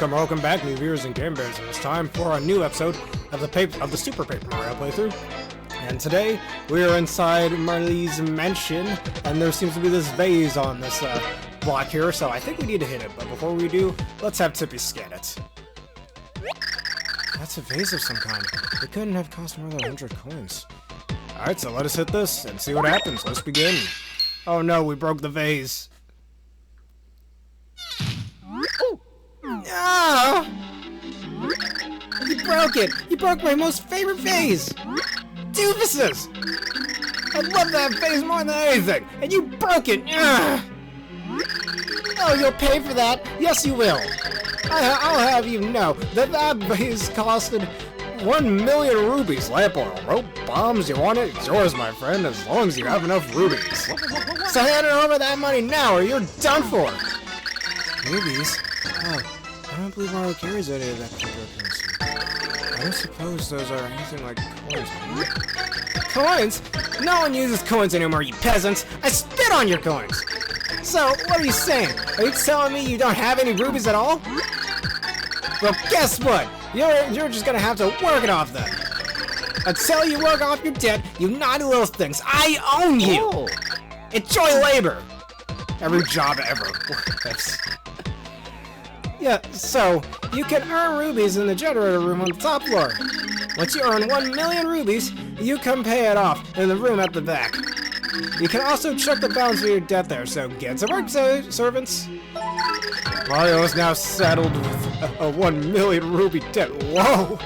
Welcome back, new viewers and game bears, and it's time for a new episode of the Super Paper Mario playthrough. And today we are inside Merlee's mansion, and there seems to be this vase on this block here, so I think we need to hit it. But before we do, let's have Tippy scan it. That's a vase of some kind. It couldn't have cost more than 100 coins. All right, so let us hit this and see what happens. Let's begin. Oh no, we broke the vase. Ah! You broke it! You broke my most favorite vase! Doofuses! I love that vase more than anything! And you broke it! Ah! Oh, you'll pay for that? Yes, you will! I'll have you know that that vase costed 1,000,000 rubies. Lamp oil, rope, bombs, you want it? It's yours, my friend, as long as you have enough rubies. So hand over that money now or you're done for! Rubies? Oh, I don't believe Mario carries any of that cryptocurrency. I don't suppose those are anything like coins, maybe? Coins? No one uses coins anymore, you peasants! I spit on your coins! So, what are you saying? Are you telling me you don't have any rubies at all? Well, guess what? You're just gonna have to work it off then. Until you work off your debt, you naughty little things, I own you! Oh. Enjoy labor! Every job ever. Yeah, so, you can earn rubies in the generator room on the top floor. Once you earn 1,000,000 rubies, you can pay it off in the room at the back. You can also check the balance of your debt there, so get to work, servants. Mario is now saddled with a 1,000,000 rupee debt. Whoa!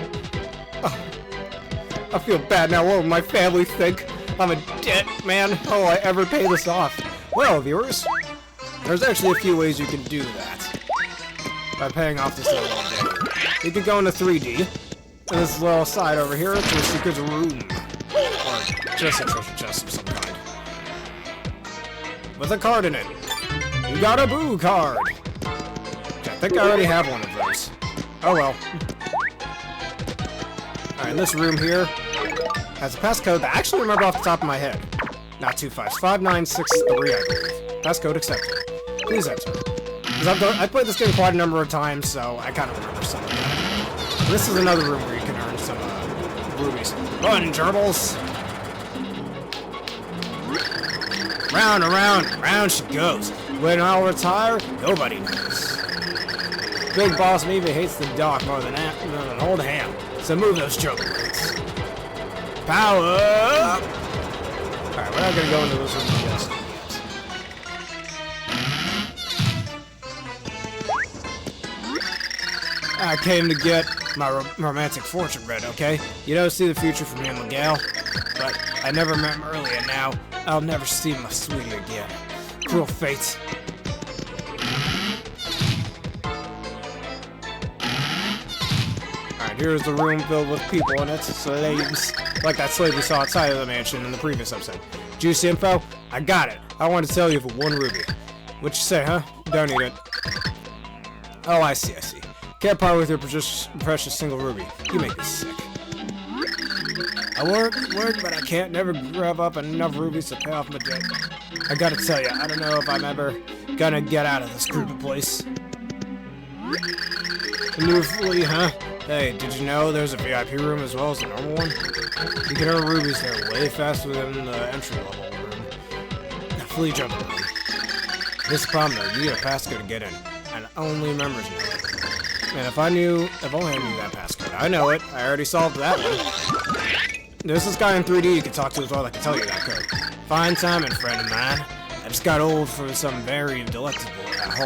Oh, I feel bad now. What will my family think? I'm a debt man. How will I ever pay this off? Well, viewers, there's actually a few ways you can do that. By paying off this little debt. You can go into 3D. And this little side over here to a secret room. Or just a treasure chest of some kind. With a card in it. You got a boo card! Which I think I already have one of those. Oh well. Alright, this room here has a passcode that I actually remember off the top of my head. Not 25, 5963, I believe. Passcode accepted. Please enter. I played this game quite a number of times, so I kind of remember some of that. This is another room where you can earn some rubies. Run, gerbils! Round and round, round she goes. When I'll retire, nobody knows. Big Boss maybe hates the dock more than an old ham, so move those choke legs. Power up! Alright, we're not gonna go into this room just yet. I came to get my romantic fortune read, okay? You don't see the future for me and Miguel, but I never met Merlee, and now I'll never see my sweetie again. Cruel fate. Alright, here's the room filled with people in it, slaves, like that slave we saw outside of the mansion in the previous episode. Juicy info? I got it. I wanted to tell you for 1 ruby. What you say, huh? Don't need it. Oh, I see. Can't part with your precious single ruby. You make me sick. I work, but I can't never grab up enough rubies to pay off my debt. I gotta tell you, I don't know if I'm ever gonna get out of this creepy place. A new flea, huh? Hey, did you know there's a VIP room as well as a normal one? You can earn rubies there way faster than the entry-level room. The flea jumping room. This problem though, you need a passcode to get in, and only members know it. Man, if only I knew that passcode. I know it. I already solved that one. There's this guy in 3D you can talk to as well that can tell you that code. Fine timing, friend of mine. I just got old for some very delectable info.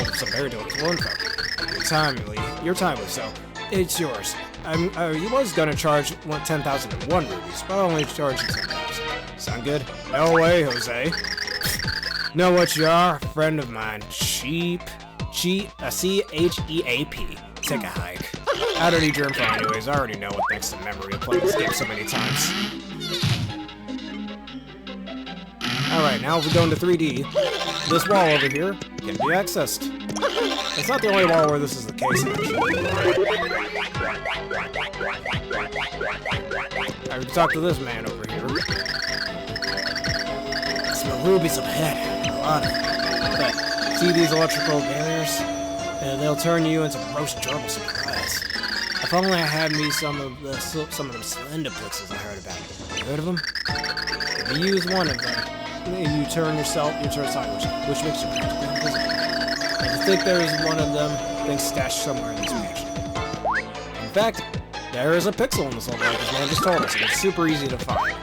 You're timely, so it's yours. He was gonna charge 10,001 rubies, but I only charged 10,000. Sound good? No way, Jose. Know what you are? Friend of mine. Cheap. C-H-E-A-P. Take a hike. I don't need your info anyways, I already know what thanks to memory of playing this game so many times. Alright, now if we go into 3D, this wall over here can be accessed. It's not the only wall where this is the case, actually. Alright, we can talk to this man over here. Smell rubies up ahead. A lot of them. See these electrical barriers? they'll turn you into a roast gerbil surprise. If only I had me some of them slender pixels I heard about. You heard of them? If you use one of them, you turn sideways, which makes you practically invisible. If you think there is one of them, then stashed somewhere in this page. In fact, there is a pixel in this level, like this man just told us, and it's super easy to find.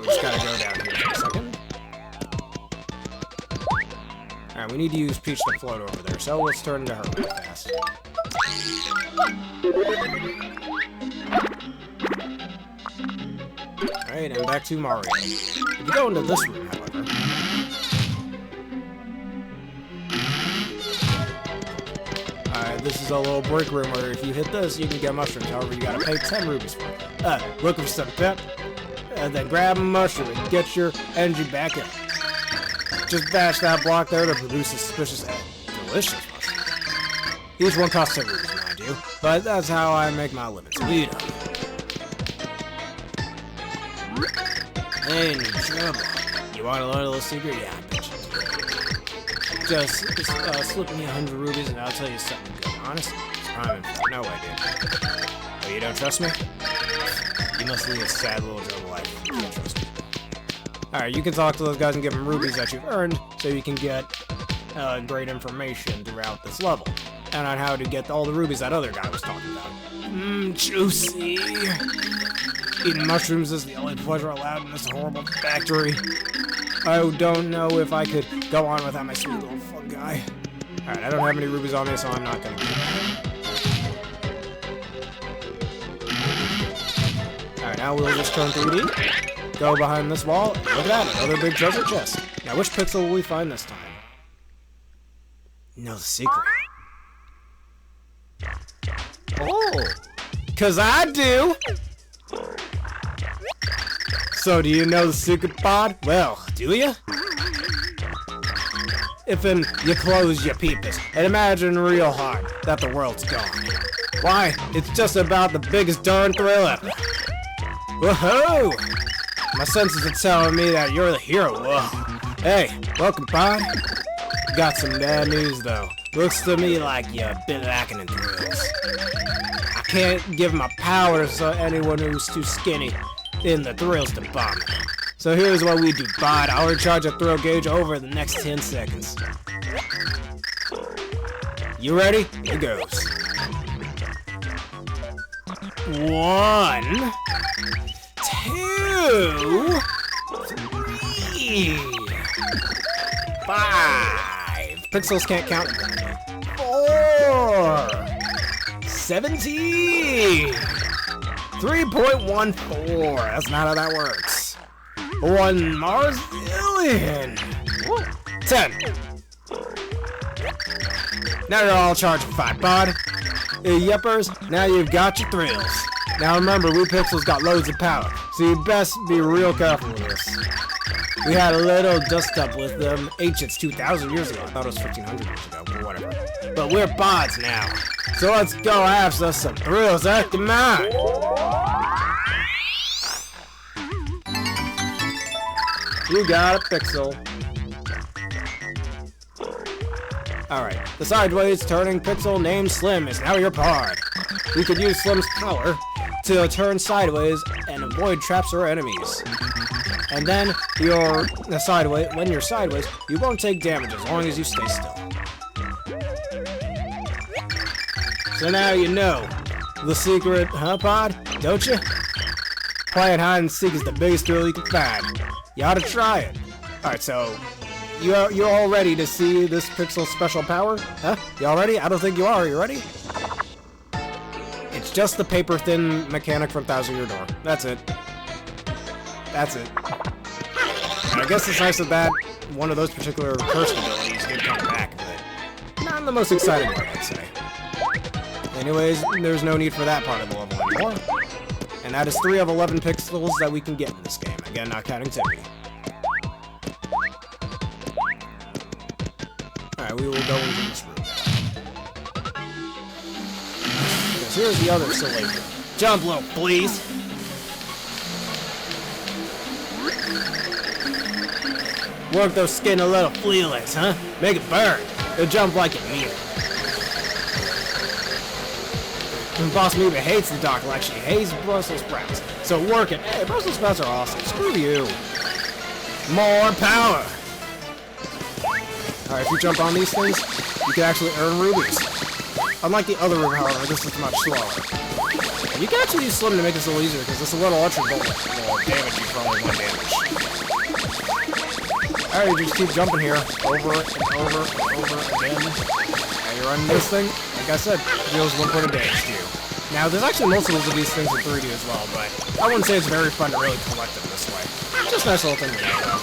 We just gotta go down here for a second. Alright, we need to use Peach to float over there, so let's turn into her real fast. Alright, and back to Mario. If you go into this room, however... Alright, this is a little break room where if you hit this, you can get mushrooms. However, you gotta pay 10 rubies for it. Looking for some pep, and then grab a mushroom and get your energy back in. Just bash that block there to produce a suspicious and delicious mushroom. Each one costs 10 rubies, mind you, but that's how I make my living. So eat them. Hey, new trouble. You want to learn a little secret? Yeah, I bet you do. Just slip me 100 rubies and I'll tell you something good. Honest? No way, dude. Oh, you don't trust me? You must lead a sad little double life. You can't trust me. Alright, you can talk to those guys and give them rubies that you've earned, so you can get great information throughout this level. And on how to get all the rubies that other guy was talking about. Juicy! Eating mushrooms is the only pleasure allowed in this horrible factory. I don't know if I could go on without my sweet little fungi. Alright, I don't have any rubies on me, so I'm not gonna do that. Alright, now we'll just turn 3D. Go behind this wall. Look at that, another big treasure chest. Now, which pixel will we find this time? Know the secret. Oh! 'Cause I do! So, do you know the secret pod? Well, do you? If you close your peepers and imagine real hard that the world's gone. Why, it's just about the biggest darn thrill ever. Woohoo! My senses are telling me that you're the hero. Whoa. Hey, welcome, pod. Got some bad news, though. Looks to me like you're a bit lacking in thrills. I can't give my powers to anyone who's too skinny in the thrills department. So here's what we do, pod. I'll recharge a thrill gauge over the next 10 seconds. You ready? Here goes. 1, 2, 3, 5. Pixels can't count. 4, 17. 3.14. That's not how that works. 1 Marzillion. 10. Now you're all charged for 5, pod. Yuppers, now you've got your thrills. Now remember, we pixels got loads of power, so you best be real careful with this. We had a little dust-up with them ancients 2,000 years ago. I thought it was 1,500 years ago, but whatever. But we're bots now, so let's go have some thrills. Come on! You got a pixel. Alright, the sideways turning pixel named Slim is now your pod. You could use Slim's power to turn sideways and avoid traps or enemies. And then when you're sideways, you won't take damage as long as you stay still. So now you know the secret, huh, pod? Don't you? Playing hide and seek is the biggest thrill you can find. You ought to try it. Alright, so you're all ready to see this pixel's special power? Huh? You all ready? I don't think you are. You ready? It's just the paper-thin mechanic from Thousand Year Door. That's it. That's it. And I guess it's nice that one of those particular cursed abilities did come back, but not the most exciting one, I'd say. Anyways, there's no need for that part of the level anymore. And that is 3 of 11 pixels that we can get in this game. Again, not counting Timmy. Alright, we will go into this room. Because here's the other silly. Jump low, please! Work those skin a little flealess, huh? Make it burn. It'll jump like it mean. And Boss Moobie hates the dock like she hates Brussels sprouts. So work it. Hey, Brussels sprouts are awesome. Screw you. More power. Alright, if you jump on these things, you can actually earn rubies. Unlike the other room, however, this is much slower. And you can actually use Slim to make this a little easier, because it's a little ultra bolt will damage you for only 1 damage. Alright, you just keep jumping here, over and over and over again. Now you're running this thing, like I said, it deals 1 point of damage to you. Now, there's actually multiples of these things in 3D as well, but I wouldn't say it's very fun to really collect them this way. Just a nice little thing to do, though.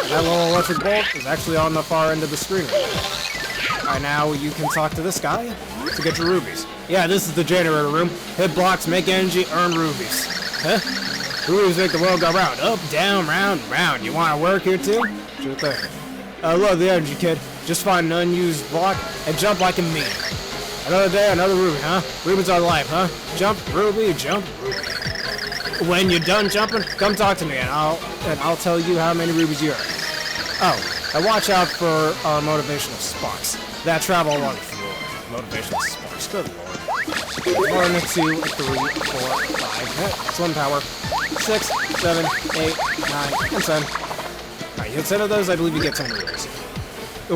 That little electric bolt is actually on the far end of the screen right there. Alright, now you can talk to this guy to get your rubies. Yeah, this is the generator room. Hit blocks, make energy, earn rubies. Huh? Rubies make the world go round. Up, down, round, round. You want to work here too? Sure thing. I love the energy, kid. Just find an unused block and jump like a me. Another day, another ruby, huh? Rubies are life, huh? Jump, ruby, jump, ruby. When you're done jumping, come talk to me and I'll tell you how many rubies you earn. Oh, and watch out for our motivational sparks that travel along the floor. Motivational sparks, good lord. 1, 2, 3, 4, 5, Slim power. 6, 7, 8, 9, and 10. Alright, you hit 10 of those, I believe you get 10 rubies. I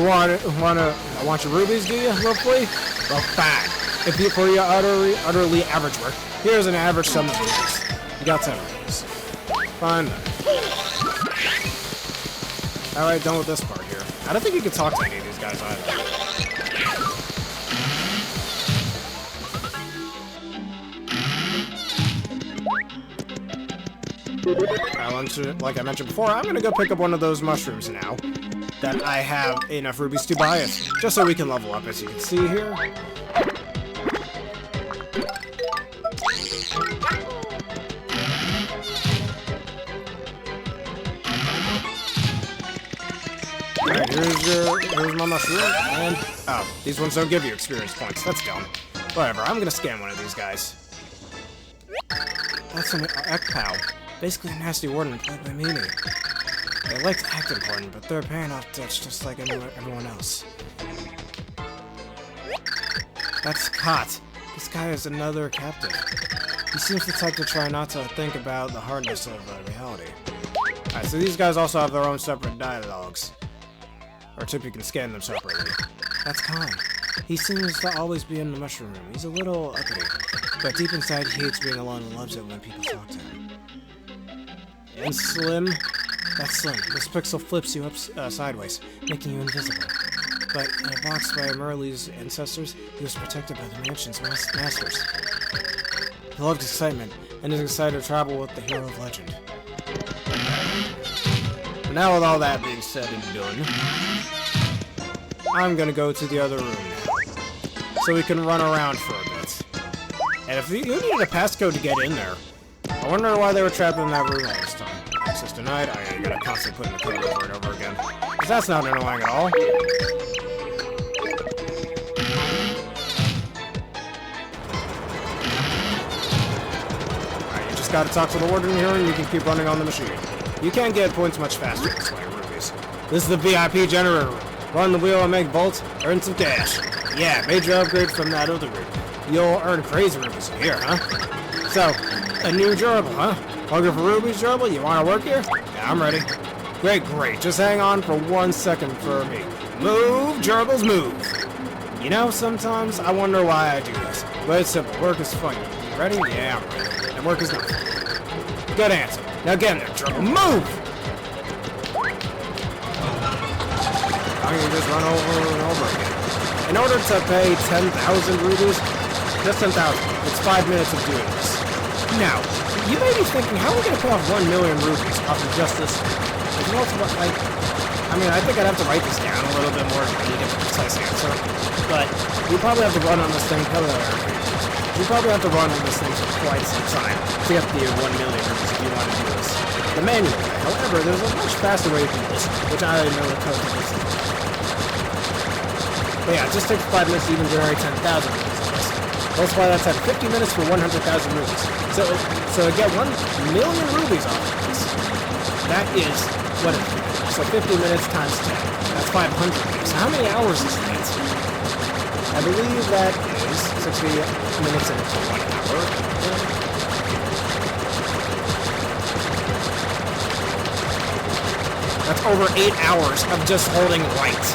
want your rubies, do you, hopefully? Well, fine. If you, for your utterly average work, here's an average sum of rubies. You got 10 rubies. Fine. Alright, done with this part here. I don't think you can talk to any of these guys either. Like I mentioned before, I'm gonna go pick up one of those mushrooms now that I have enough rubies to buy it, just so we can level up, as you can see here. Alright, here's my mushroom, and oh, these ones don't give you experience points. That's dumb. Whatever, I'm gonna scan one of these guys. That's an Ekpow. Basically a nasty warden played by Mimi. They like to act important, but they're paying off debts just like everyone else. That's Kot. This guy is another captive. He seems the type to try not to think about the hardness of reality. Alright, so these guys also have their own separate dialogues. Or tip, you can scan them separately. That's Khan. He seems to always be in the mushroom room. He's a little uppity, but deep inside he hates being alone and loves it when people talk to him. And Slim, that's Slim. This pixel flips you up sideways, making you invisible. But in a box by Merlee's ancestors, he was protected by the mansion's masters. He loved excitement, and is excited to travel with the hero of legend. But now with all that being said and done, I'm gonna go to the other room now, so we can run around for a bit. And if you needed a passcode to get in there, I wonder why they were trapped in that room all this time. Access denied. You gotta constantly put in the code over and over again. Because that's not annoying at all. Alright, you just gotta talk to the warden here and you can keep running on the machine. You can't get points much faster this way, rubies. This is the VIP generator room. Run the wheel and make bolts, earn some cash. Yeah, major upgrade from that other room. You'll earn crazy rubies in here, huh? So, a new gerbil, huh? Hungry for rubies, gerbil? You wanna work here? Yeah, I'm ready. Great, great. Just hang on for 1 second for me. Move, gerbils, move! You know, sometimes I wonder why I do this. But it's simple. Work is fun. You ready? Yeah, I'm ready. And work is not fun. Good answer. Now get in there, gerbil. Move! I can just run over and over again. In order to pay 10,000 rubies, just 10,000. It's 5 minutes of doing this. Now, you may be thinking, how are we going to pay off 1 million rupees off of just this? I mean, I think I'd have to write this down a little bit more to get a precise answer. But you probably have to run on this thing. You probably have to run on this thing for quite some time to get the 1 million rupees if you want to do this the manual way. However, there's a much faster way to do this, which I already know the code to this. But yeah, it just takes 5 minutes to even generate 10,000 rupees. That's why that's at 50 minutes for 100,000 rupees. So to get 1 million rupees off of this, that is what it is. so 50 minutes times 10. That's 500. So how many hours is that? I believe that is 60 minutes into 1 hour. That's over 8 hours of just holding right.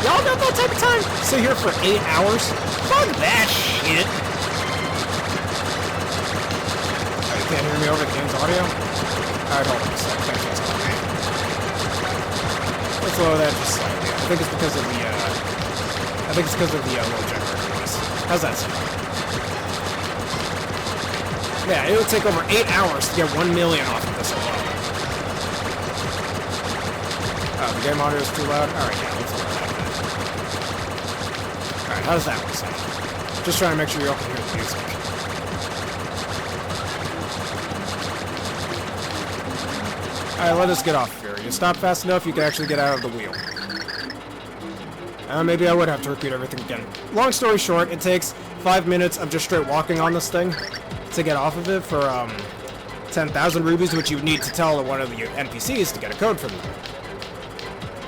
Y'all got that type of time? Sit here for 8 hours? Fuck that shit. Oh, you can't hear me over the game's audio? Alright, hold on a sec. Let's lower that just slightly. I think it's because of the low generator noise. How's that sound? Yeah, it would take over 8 hours to get 1 million off of this alone. Oh, the game audio is too loud? Alright, yeah, let's lower that. Alright, how does that one sound? Just trying to make sure you all can hear the music. Alright, let us get off here. You stop fast enough, you can actually get out of the wheel. Maybe I would have to repeat everything again. Long story short, it takes 5 minutes of just straight walking on this thing to get off of it for 10,000 rubies, which you would need to tell one of the NPCs to get a code from them.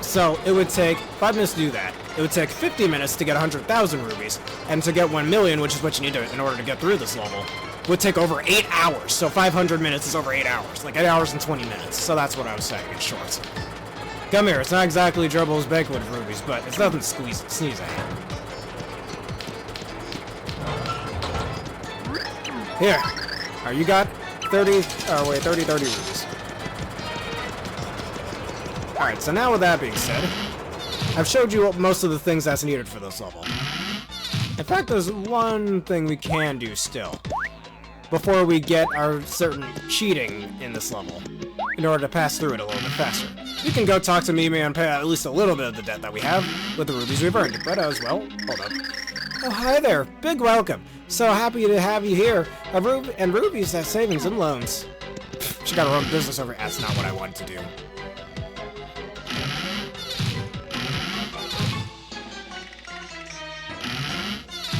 So it would take 5 minutes to do that. It would take 50 minutes to get 100,000 rubies, and to get 1 million, which is what you need to in order to get through this level, would take over 8 hours. So 500 minutes is over 8 hours, like 8 hours and 20 minutes. So that's what I was saying in short. Come here, it's not exactly Jumbo's Banquet of rubies, but it's nothing to sneeze at. Here. Alright, you got 30 rubies. Alright, so now with that being said, I've showed you most of the things that's needed for this level. In fact, there's one thing we can do still, before we get our certain cheating in this level, in order to pass through it a little bit faster. You can go talk to Mimi and pay at least a little bit of the debt that we have with the rubies we've earned, but as well, hold up. Oh, hi there. Big welcome. So happy to have you here. And rubies, that's savings and loans. She got her own business over. That's not what I wanted to do.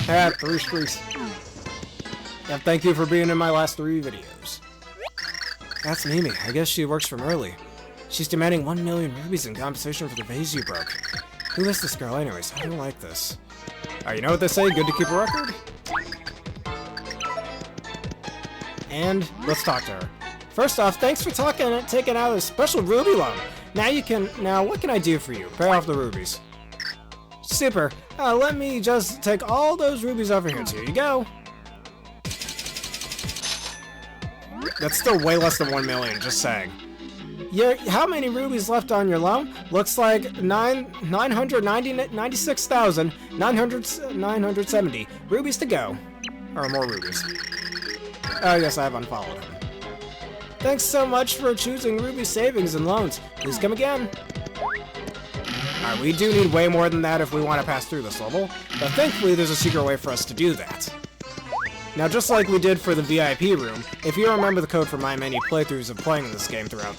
Ah, 3 streaks. And thank you for being in my last 3 videos. That's Mimi. I guess she works for Merlee. She's demanding 1 million rubies in compensation for the vase you broke. Who is this girl anyways? I don't like this. You know what they say, good to keep a record? And let's talk to her. First off, thanks for taking out a special ruby loan. Now what can I do for you? Pay off the rubies. Super. Let me just take all those rubies over here. Here you go. That's still way less than 1 million, just saying. How many rubies left on your loan? Looks like 996,970 rubies to go. Or more rubies. Oh yes, I have unfollowed him. Thanks so much for choosing Ruby Savings and Loans. Please come again. Alright, we do need way more than that if we want to pass through this level, but thankfully there's a secret way for us to do that. Now, just like we did for the VIP room, if you remember the code from my many playthroughs of playing this game throughout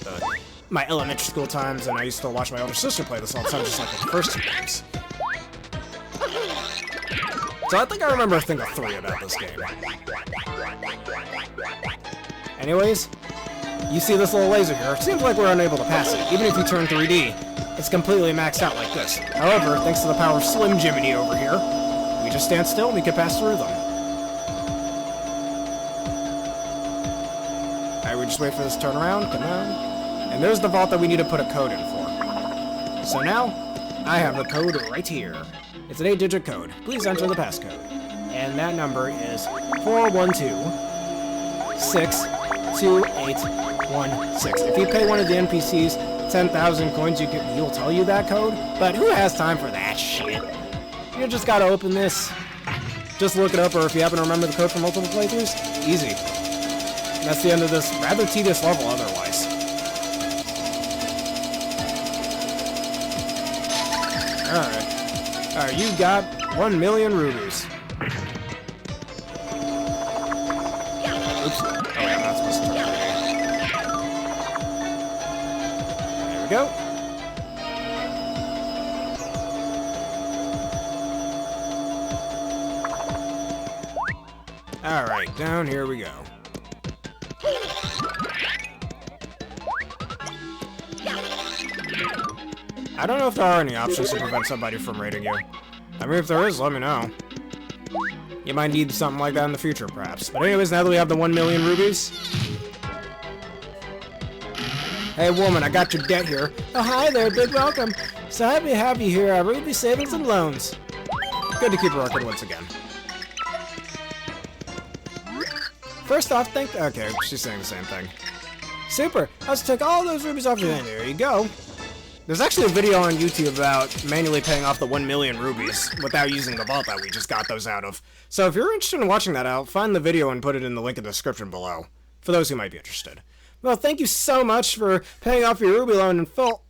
my elementary school times, and I used to watch my older sister play this all the time, just like the first 2 games. So I think I remember a thing or 3 about this game. Anyways, you see this little laser here. It seems like we're unable to pass it, even if you turn 3D. It's completely maxed out like this. However, thanks to the power of Slim Jiminy over here, we just stand still and we can pass through them. We just wait for this to turn around, come on. And there's the vault that we need to put a code in for. So now, I have the code right here. It's an 8-digit code. Please enter the passcode. And that number is 412-62816. If you pay one of the NPCs 10,000 coins, he'll tell you that code. But who has time for that shit? You just gotta open this. Just look it up, or if you happen to remember the code from multiple playthroughs, easy. And that's the end of this rather tedious level otherwise. Alright. Alright, you got 1 million rubies. Oops. Oh, wait, I'm not supposed to turn it. There we go. Alright, down here we go. I don't know if there are any options to prevent somebody from raiding you. I mean, if there is, let me know. You might need something like that in the future, perhaps. But anyways, now that we have the 1 million rubies... Hey, woman, I got your debt here. Oh, hi there, big welcome. So happy to have you here at Ruby Savings and Loans. Good to keep a record once again. First off, okay, she's saying the same thing. Super! Let's take all those rubies off your hand. There you go. There's actually a video on YouTube about manually paying off the 1 million rubies without using the vault that we just got those out of. So if you're interested in watching that, I'll find the video and put it in the link in the description below, for those who might be interested. Well, thank you so much for paying off your ruby loan in full.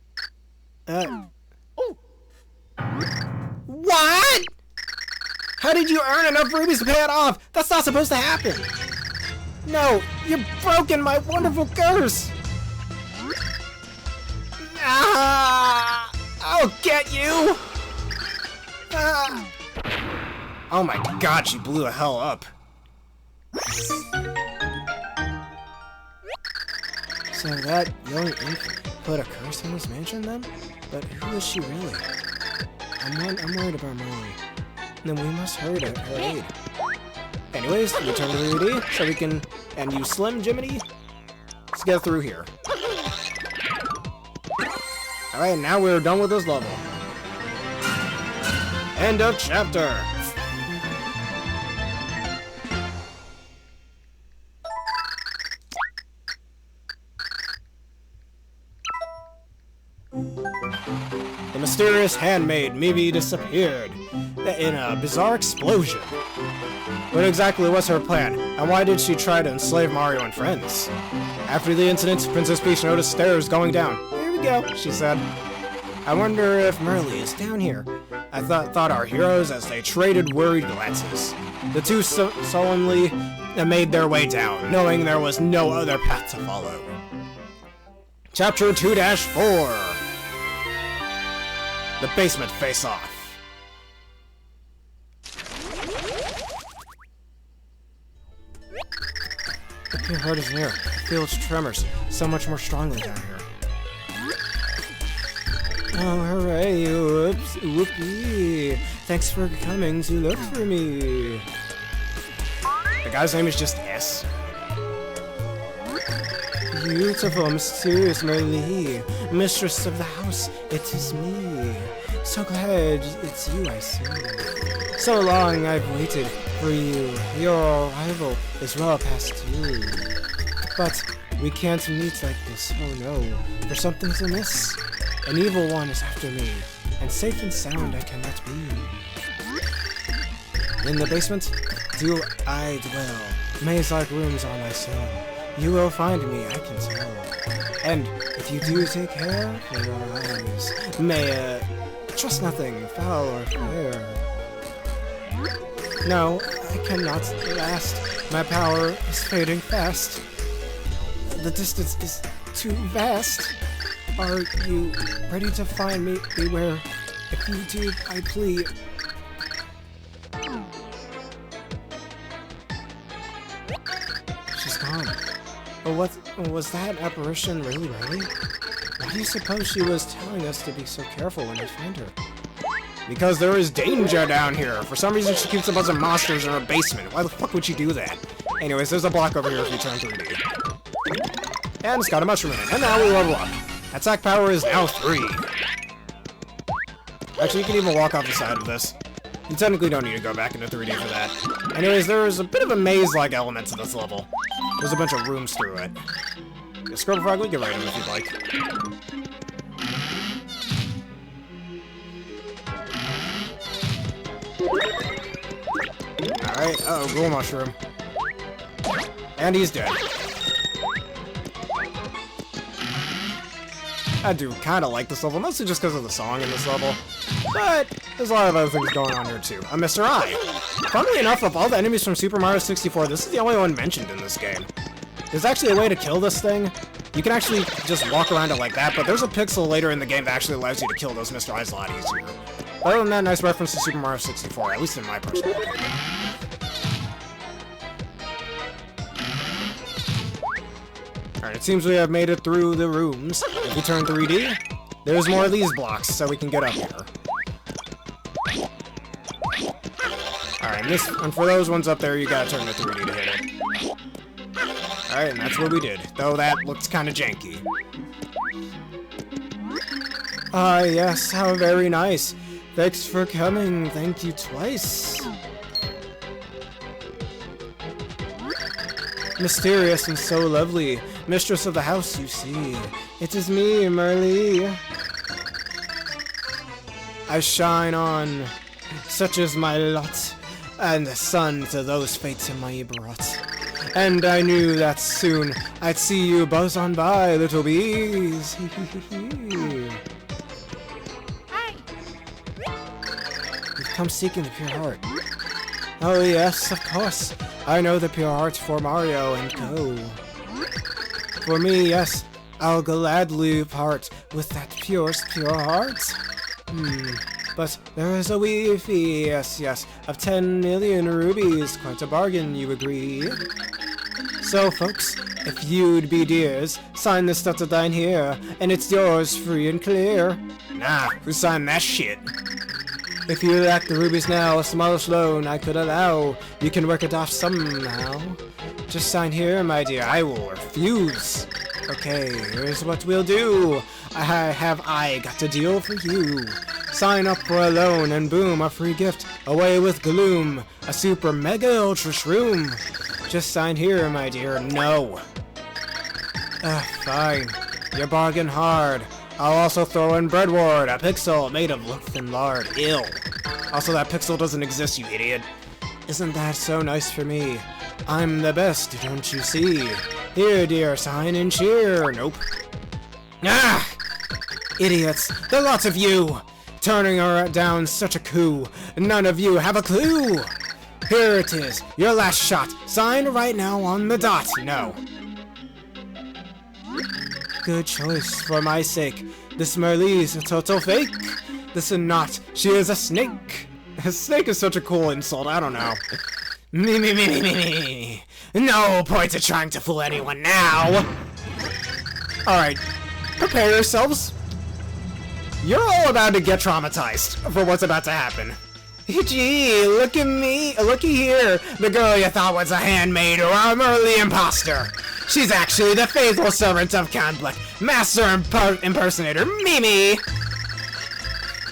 What? How did you earn enough rubies to pay it off? That's not supposed to happen. No, you've broken my wonderful curse. Ah, I'll get you. Ah. Oh my god, she blew the hell up. So that young imp put a curse on this mansion then? But who is she really? I'm worried about Merlee. Then we must hurry to her aid. Anyways, return to the 3D so we can, and use Slim Jiminy. Let's get through here. Alright, now we're done with this level. End of chapter! The mysterious handmaid maybe disappeared in a bizarre explosion. What exactly was her plan, and why did she try to enslave Mario and friends? After the incident, Princess Peach noticed stairs going down. Here we go, she said. I wonder if Merlee is down here. I thought our heroes as they traded worried glances. The two solemnly made their way down, knowing there was no other path to follow. Chapter 2-4. The basement face-off. The pure heart is near. I feel its tremors so much more strongly down here. Oh, hooray! Whoops! Whoopee! Thanks for coming to look for me. The guy's name is just S. Beautiful, mysterious Merlee, mistress of the house, it is me. So glad it's you I see. So long I've waited for you. Your arrival is well past due. But we can't meet like this, oh no, for something's amiss. An evil one is after me, and safe and sound I cannot be. In the basement do I dwell, maze-like rooms are my cell. You will find me, I can tell. And if you do take care for your eyes, may trust nothing, foul or fair. No, I cannot last. My power is fading fast. The distance is too vast. Are you ready to find me? Beware. If you do, I plead. She's gone. But what was that apparition really? Why do you suppose she was telling us to be so careful when we find her? Because there is danger down here. For some reason, she keeps a bunch of monsters in her basement. Why the fuck would she do that? Anyways, there's a block over here if you turn 3D. And it's got a mushroom in it. And now we level up. Attack power is now 3. Actually, you can even walk off the side of this. You technically don't need to go back into 3D for that. Anyways, there is a bit of a maze-like element to this level. There's a bunch of rooms through it. Yeah, Scribble Frog, we can ride him if you'd like. Alright, uh-oh, Ghoul Mushroom. And he's dead. I do kind of like this level, mostly just because of the song in this level. But there's a lot of other things going on here too. A Mr. I. Funnily enough, of all the enemies from Super Mario 64, this is the only one mentioned in this game. There's actually a way to kill this thing. You can actually just walk around it like that, but there's a pixel later in the game that actually allows you to kill those Mr. I's a lot easier. Other than that, nice reference to Super Mario 64, at least in my personal opinion. Alright, it seems we have made it through the rooms. If we turn 3D, There's more of these blocks, so we can get up here. Alright, and for those ones up there, you gotta turn the 3D to hit it. Alright, and that's what we did. Though that looks kinda janky. Ah, yes, how very nice. Thanks for coming. Thank you twice. Mysterious and so lovely. Mistress of the house, you see. It is me, Merlee. I shine on. Such is my lot. And the sun to those fates in my brought. And I knew that soon I'd see you buzz on by, little bees. Hi. You've come seeking the pure heart. Oh yes, of course. I know the pure heart for Mario and Co. For me, yes, I'll gladly part with that pure heart. But there is a wee fee, yes, of 10 million rubies. Quite a bargain, you agree? So, folks, if you'd be dears, sign this dotted line here, and it's yours free and clear. Nah, who signed that shit? If you lack the rubies now, a smallest loan I could allow. You can work it off somehow. Just sign here, my dear, I will refuse. Okay, here's what we'll do. I got a deal for you. Sign up for a loan and boom, a free gift. Away with Gloom, a super mega ultra shroom. Just sign here, my dear. No. Fine. You bargain hard. I'll also throw in Breadward, a pixel made of loaf and lard. Ill. Also, that pixel doesn't exist, you idiot. Isn't that so nice for me? I'm the best, don't you see? Here, dear, sign and cheer. Nope. Ah! Idiots. There are lots of you. Turning her down such a coup. None of you have a clue. Here it is, your last shot. Sign right now on the dot. No. Good choice for my sake. This Merlee's a total fake. This is not. She is a snake. A snake is such a cool insult. I don't know. Me. No point in trying to fool anyone now. Alright. Prepare yourselves. You're all about to get traumatized for what's about to happen. Gee, look at me, looky here. The girl you thought was a handmaid or a Merlee imposter. She's actually the faithful servant of conflict, master impersonator, Mimi.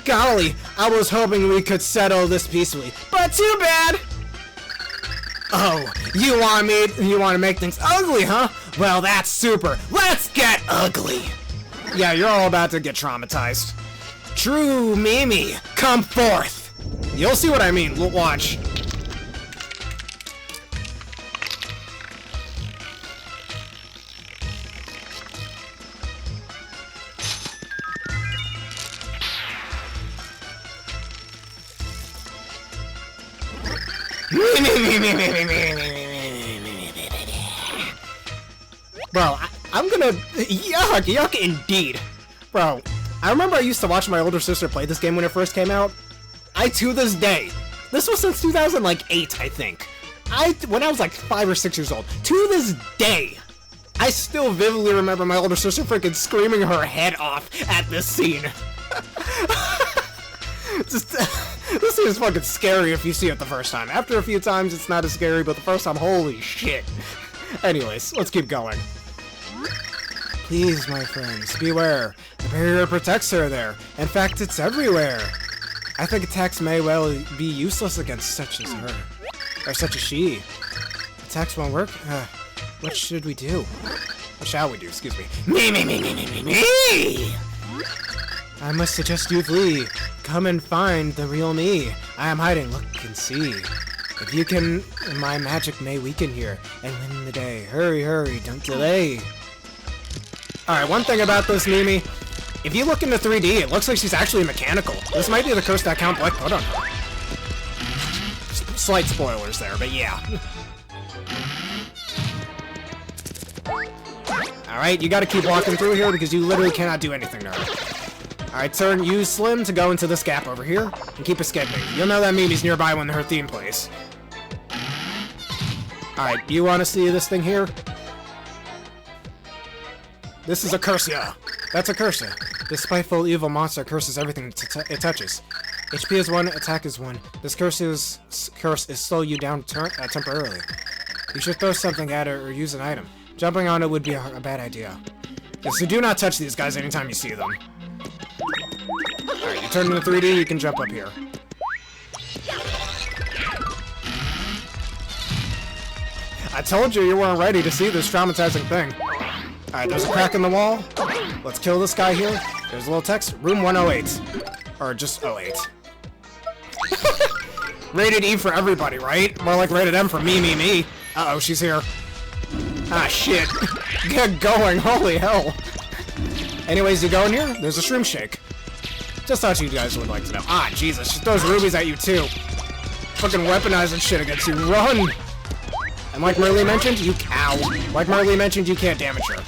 Golly, I was hoping we could settle this peacefully, but too bad. Oh, you want to make things ugly, huh? Well, that's super. Let's get ugly. Yeah, you're all about to get traumatized. True Mimi, come forth. You'll see what I mean. We'll watch. Bro, I'm gonna... Yuck indeed. Bro, I remember I used to watch my older sister play this game when it first came out. To this day, this was since 2008, I think. When I was like 5 or 6 years old. To this day, I still vividly remember my older sister freaking screaming her head off at this scene. This scene is fucking scary if you see it the first time. After a few times, it's not as scary, but the first time, holy shit. Anyways, let's keep going. Please, my friends, beware. The barrier protects her there. In fact, it's everywhere. I think attacks may well be useless against such as her. Or such as she. Attacks won't work? What should we do? What shall we do? Excuse me. Me! I must suggest you flee. Come and find the real me. I am hiding. Look and see. If you can, my magic may weaken here and win the day. Hurry, hurry, don't delay. Alright, one thing about this Mimi. If you look into 3D, it looks like she's actually mechanical. This might be the curse that Count Black put on her. Slight spoilers there, but yeah. Alright, you gotta keep walking through here because you literally cannot do anything to her. Alright, use Slim to go into this gap over here and keep escaping. You'll know that Mimi's nearby when her theme plays. Alright, you wanna see this thing here? This is a Cursia. That's a Cursia. This spiteful evil monster curses everything it touches. HP is 1, attack is 1. This curse is slow you down temporarily. You should throw something at it or use an item. Jumping on it would be a bad idea. Okay, so do not touch these guys anytime you see them. Alright, you turn into 3D, you can jump up here. I told you weren't ready to see this traumatizing thing. Alright, there's a crack in the wall. Let's kill this guy here. There's a little text. Room 108. Or just 08. Rated E for everybody, right? More like rated M for me. Uh-oh, she's here. Ah, shit. Get going, holy hell. Anyways, you go in here, there's a shroom shake. Just thought you guys would like to know. Ah, Jesus, she throws rubies at you, too. Fucking weaponizing shit against you. Run! And like Merlee mentioned, you cow. Like Merlee mentioned, you can't damage her.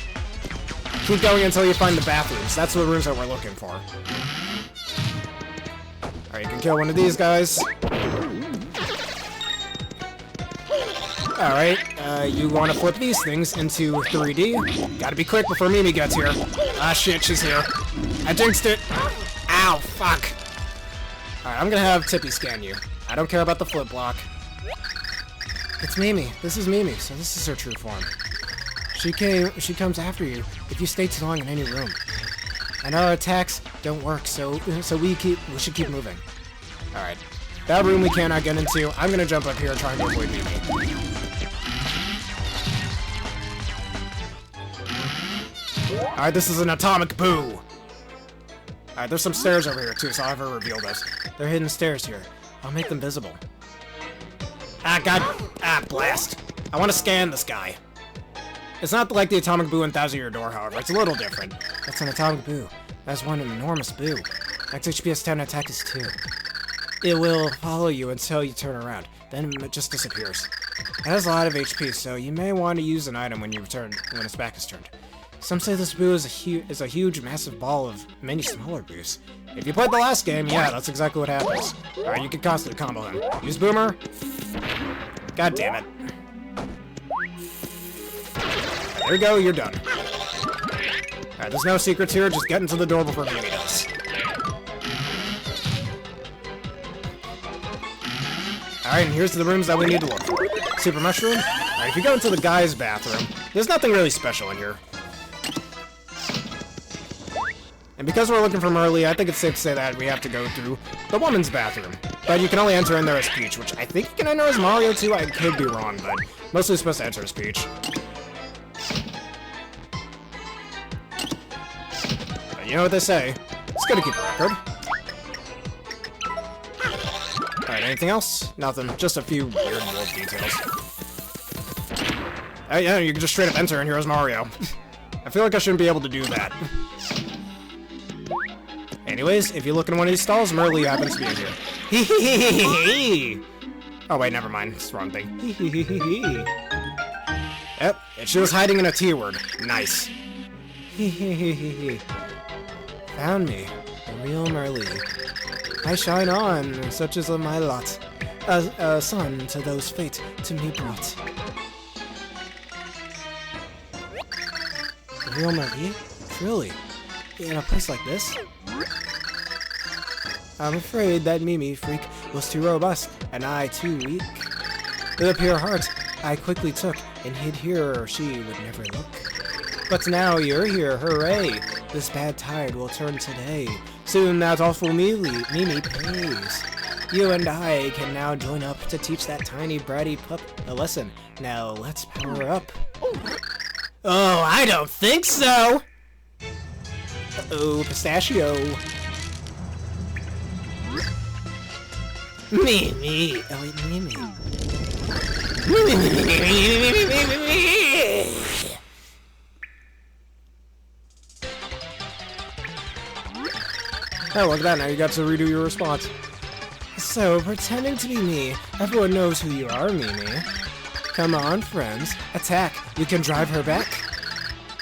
Keep going until you find the bathrooms. That's the rooms that we're looking for. Alright, you can kill one of these guys. Alright, you want to flip these things into 3D. Gotta be quick before Mimi gets here. Ah, shit, she's here. I jinxed it. Ow, fuck. Alright, I'm gonna have Tippy scan you. I don't care about the flip block. It's Mimi. This is Mimi, so this is her true form. She comes after you if you stay too long in any room. And our attacks don't work, so we should keep moving. Alright. That room we cannot get into. I'm gonna jump up here and try and avoid Mimi. Alright, this is an atomic boo! Alright, there's some stairs over here too, so I'll have her reveal this. There are hidden stairs here. I'll make them visible. Ah, god! Ah, blast! I want to scan this guy. It's not like the atomic boo in Thousand Year Door, however. It's a little different. That's an atomic boo. That's one enormous boo. Max HP is 10, attack is 2. It will follow you until you turn around. Then it just disappears. It has a lot of HP, so you may want to use an item when its back is turned. Some say this boo is a huge, massive ball of many smaller boos. If you played the last game, yeah, that's exactly what happens. Alright, you can constantly combo him. Use Boomer. God damn it. There you go, you're done. Alright, there's no secrets here, just get into the door before Mimi does. Alright, and here's the rooms that we need to look for. Super Mushroom. Alright, if you go into the guy's bathroom, there's nothing really special in here. And because we're looking for Merlee, I think it's safe to say that we have to go through the woman's bathroom. But you can only enter in there as Peach, which I think you can enter as Mario too. I could be wrong, but mostly supposed to enter as Peach. But you know what they say. It's good to keep a record. Alright, anything else? Nothing. Just a few weird wolf details. Oh yeah, you can just straight up enter in here as Mario. I feel like I shouldn't be able to do that. Anyways, if you look in one of these stalls, Merlee happens to be in here. Oh wait, never mind. It's the wrong thing. Yep, and she was hiding in a T word. Nice. Found me, the real Merlee. I shine on, such is my lot. A son to those fate to me brought. The real Merlee? Truly? In a place like this? I'm afraid that Mimi freak was too robust, and I too weak. With a pure heart, I quickly took and hid here or she would never look. But now you're here, hooray! This bad tide will turn today. Soon that awful Mimi pays. You and I can now join up to teach that tiny bratty pup a lesson. Now let's power up. Oh, I don't think so! Uh-oh, pistachio. Mimi. Oh wait, Mimi. Oh, look at that, now you got to redo your response. So, pretending to be me, everyone knows who you are, Mimi. Come on, friends. Attack. You can drive her back.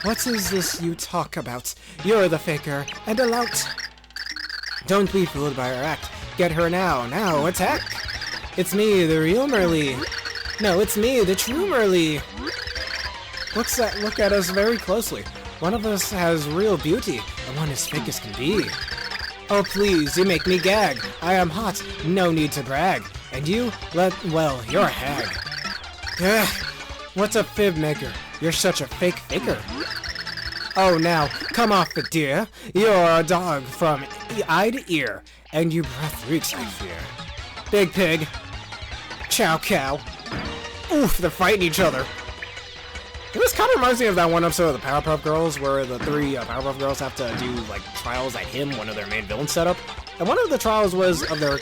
What is this you talk about? You're the faker and a lout. Don't be fooled by her act. Get her now. Now, attack. It's me, the real Merlee. No, it's me, the true Merlee. Look at us very closely. One of us has real beauty, and one is fake as can be. Oh please, you make me gag. I am hot, no need to brag. And you, well, you're a hag. Ugh, what's a fib maker? You're such a fake faker. Oh now, come off it, dear. You're a dog from eye to ear, and your breath reeks, I fear. Big pig. Chow cow. Oof, they're fighting each other. This kind of reminds me of that one episode of the Powerpuff Girls where the three Powerpuff Girls have to do, like, trials at him, one of their main villain setup. And one of the trials was of their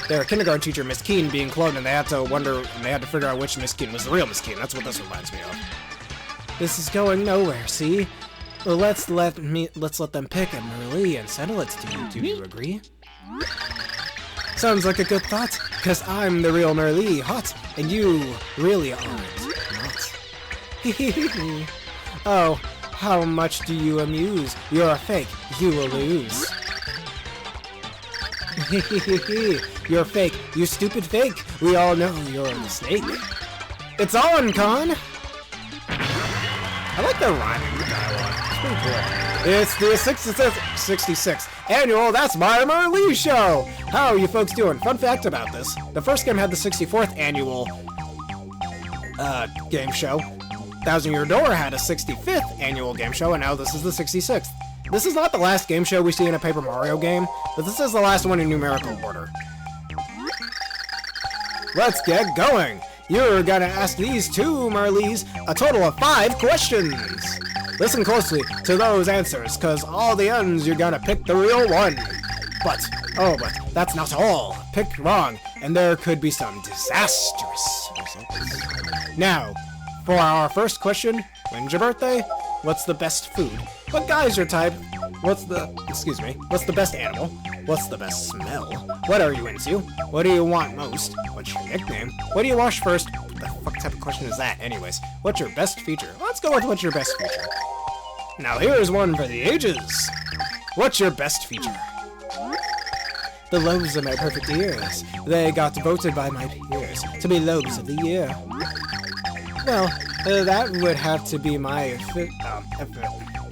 their kindergarten teacher, Miss Keen, being cloned, and they had to figure out which Miss Keen was the real Miss Keen. That's what this reminds me of. This is going nowhere, see? Well, let's let them pick a Merlee and settle it. Do you agree? Sounds like a good thought, cause I'm the real Merlee, hot, and you really aren't. Oh, how much do you amuse? You're a fake, you will lose. You're fake, you stupid fake. We all know you're a snake. It's on, Con! I like the rhyming dialogue. It's pretty cool. It's the 66th annual That's My Merlee show! How are you folks doing? Fun fact about this. The first game had the 64th annual game show. Thousand Year Door had a 65th annual game show, and now this is the 66th. This is not the last game show we see in a Paper Mario game, but this is the last one in numerical order. Let's get going! You're gonna ask these two Merlees a total of 5 questions! Listen closely to those answers, cause all the ends you're gonna pick the real one. But that's not all. Pick wrong, and there could be some disastrous results. Now, for our first question, when's your birthday? What's the best food? What guy's your type? What's the best animal? What's the best smell? What are you into? What do you want most? What's your nickname? What do you wash first? What the fuck type of question is that? Anyways, what's your best feature? Let's go with what's your best feature. Now here's one for the ages. What's your best feature? The lobes of my perfect ears. They got voted by my peers to be lobes of the year. Well, that would have to be my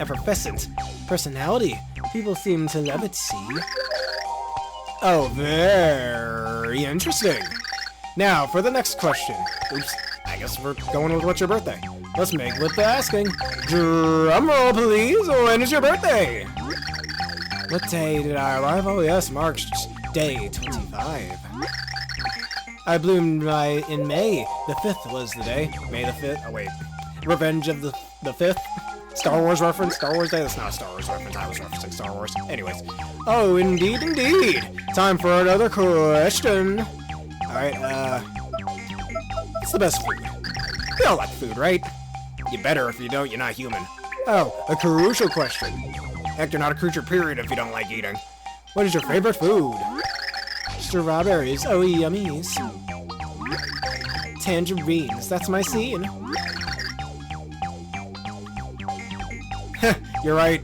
effervescent personality. People seem to love it, see? Oh, very interesting. Now, for the next question. Oops, I guess we're going with what's your birthday. Let's make with the asking. Drumroll, please. When is your birthday? What day did I arrive? Oh, yes, March day 25. I bloomed in May. The 5th was the day. May the 5th. Oh, wait. Revenge of the 5th? Star Wars reference? Star Wars Day? That's not a Star Wars reference. I was referencing Star Wars. Anyways. Oh, indeed, indeed. Time for another question. Alright, what's the best food? We all like food, right? You better. If you don't, you're not human. Oh, a crucial question. Heck, you're not a creature, period, if you don't like eating. What is your favorite food? Strawberries. Oh, yummies. Tangerines. That's my scene. You're right.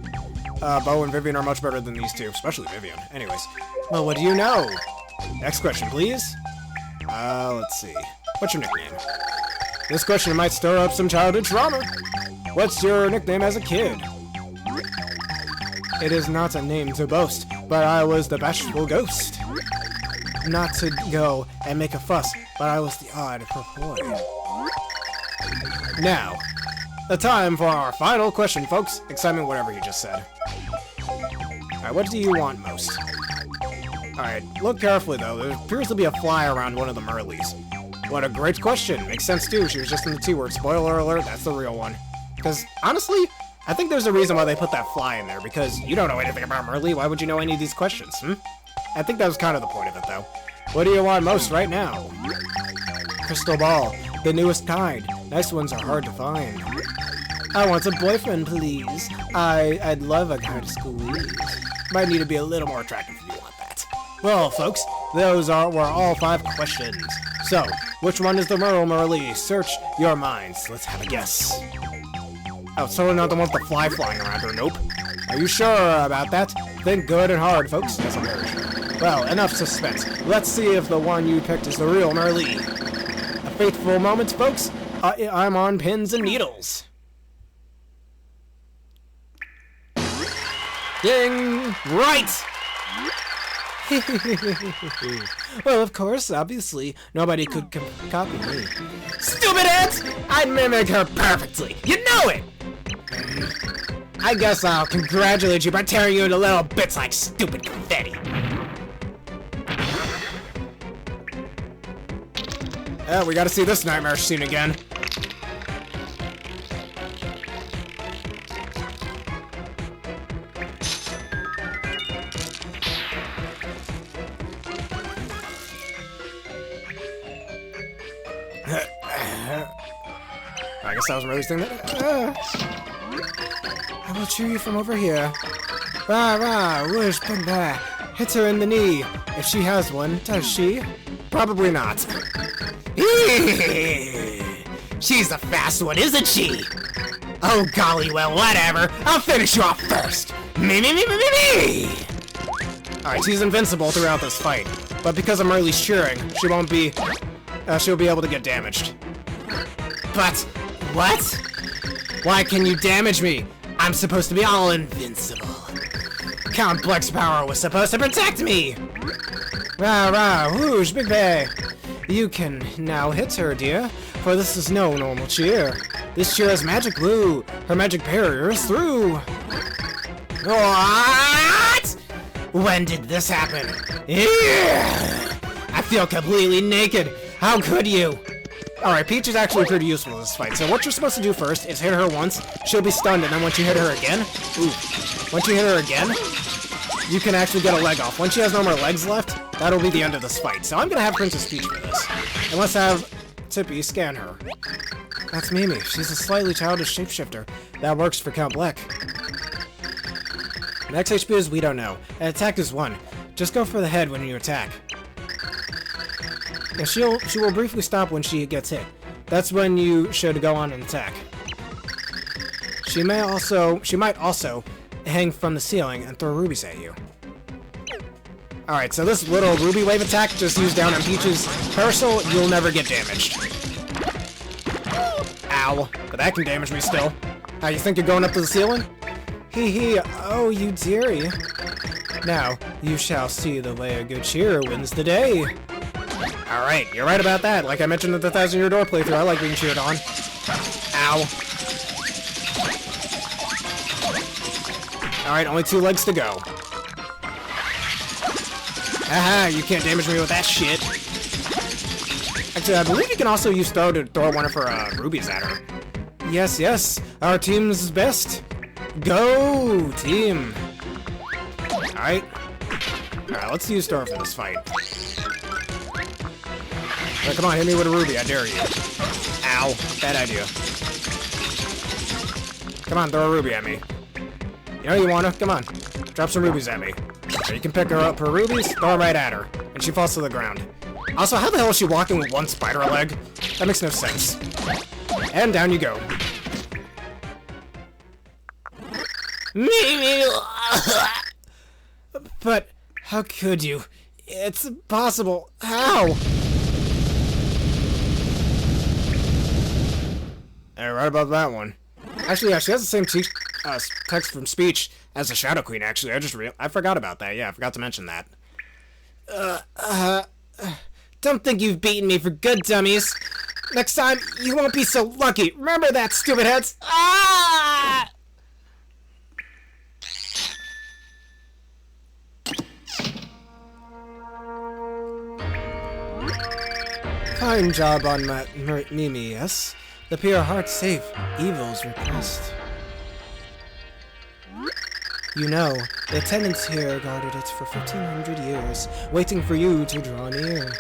Bo and Vivian are much better than these two, especially Vivian. Anyways. Well, what do you know? Next question, please. Let's see. What's your nickname? This question might stir up some childhood trauma. What's your nickname as a kid? It is not a name to boast, but I was the bashful ghost. Not to go and make a fuss, but I was the odd boy. Now, the time for our final question, folks. Excitement, whatever you just said. Alright, what do you want most? Alright, look carefully though. There appears to be a fly around one of the Merlees. What a great question. Makes sense too. She was just in the T-word. Spoiler alert, that's the real one. Because, honestly, I think there's a reason why they put that fly in there, because you don't know anything about Merlee. Why would you know any of these questions, I think that was kind of the point of it, though. What do you want most right now? Crystal ball. The newest kind. Nice ones are hard to find. I want a boyfriend, please. I'd love a guy to squeeze. Might need to be a little more attractive if you want that. Well, folks, those were all 5 questions. So, which one is the Merlee? Search your minds. Let's have a guess. Oh, it's totally not the one with the fly flying around her. Nope. Are you sure about that? Think good and hard, folks. Yes, I'm very sure. Well, enough suspense. Let's see if the one you picked is the real Merlee. A fateful moment, folks. I'm on pins and needles. Ding! Right! Well, of course, obviously, nobody could copy me. Stupid ants! I'd mimic her perfectly. You know it! I guess I'll congratulate you by tearing you into little bits like stupid confetti. Oh, we gotta see this nightmare scene again. I guess that was Merlee's thing. I will cheer you from over here. Rah rah, whoosh, bang bang. Hits her in the knee. If she has one, does she? Probably not. She's the fast one, isn't she? Oh golly, well, whatever. I'll finish you off first. Me. Alright, she's invincible throughout this fight. But because of Merlee's cheering, she won't be... she'll be able to get damaged. But... what? Why can you damage me? I'm supposed to be all invincible. Count Bleck's power was supposed to protect me! Rah rah, whoosh, big bang! You can now hit her, dear, for this is no normal cheer. This cheer is magic blue. Her magic barrier is through. What? When did this happen? I feel completely naked. How could you? Alright, Peach is actually pretty useful in this fight. So what you're supposed to do first is hit her once, she'll be stunned, and then once you hit her again, once you hit her again, you can actually get a leg off. Once she has no more legs left, that'll be the end of this fight. So I'm gonna have Princess Peach for this. And let's have Tippy scan her. That's Mimi. She's a slightly childish shapeshifter. That works for Count Bleck. Max HP is we don't know. And attack is 1. Just go for the head when you attack. And she will briefly stop when she gets hit. That's when you should go on and attack. She might also hang from the ceiling and throw rubies at you. Alright, so this little ruby wave attack just used down on Peach's parasol, you'll never get damaged. Ow. But that can damage me still. How, you think you're going up to the ceiling? Hee, oh you dearie. Now, you shall see the way a good cheer wins the day. Alright, you're right about that. Like I mentioned at the 1000-Year Door playthrough, I like being cheered on. Ow. Alright, only 2 legs to go. Aha, you can't damage me with that shit. Actually, I believe you can also use throw to throw one of her rubies at her. Yes, our team's best. Go, team. Alright, let's use throw for this fight. Come on, hit me with a ruby, I dare you. Ow, bad idea. Come on, throw a ruby at me. You know you wanna, come on. Drop some rubies at me. So you can pick her up her rubies, throw them right at her, and she falls to the ground. Also, how the hell is she walking with 1 spider leg? That makes no sense. And down you go. But, how could you? It's impossible. How? Right about that one. Actually, yeah, she has the same text from speech as the Shadow Queen, actually. I forgot about that. Yeah, I forgot to mention that. Don't think you've beaten me for good, dummies. Next time, you won't be so lucky. Remember that, stupid heads. Ah! Fine job on Mimi, yes? The pure heart's safe, evil's repressed. You know, the attendants here guarded it for 1500 years, waiting for you to draw near.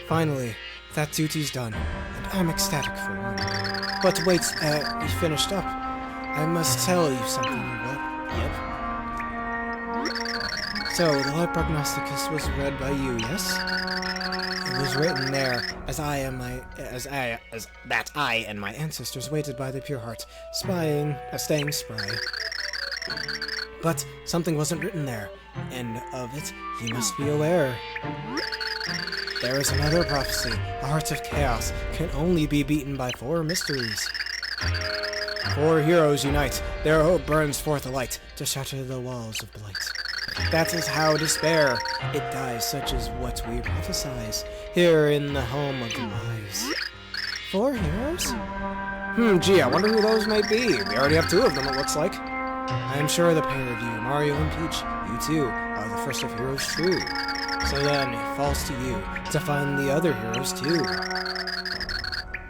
Finally, that duty's done, and I'm ecstatic for one. But wait, you finished up. I must tell you something, Yep. So, the light prognosticus was read by you, yes? It was written there, that I and my ancestors waited by the pure heart, staying spry. But something wasn't written there, and of it you must be aware. There is another prophecy. The hearts of chaos can only be beaten by 4 mysteries. Four heroes unite. Their hope burns forth a light to shatter the walls of blight. That is how despair it dies, such is what we prophesize here in the home of the wise. Four heroes? Gee, I wonder who those may be. We already have two of them, it looks like. I am sure the pair of you, Mario and Peach, you two, are the first of heroes true. So then, it falls to you to find the other heroes too.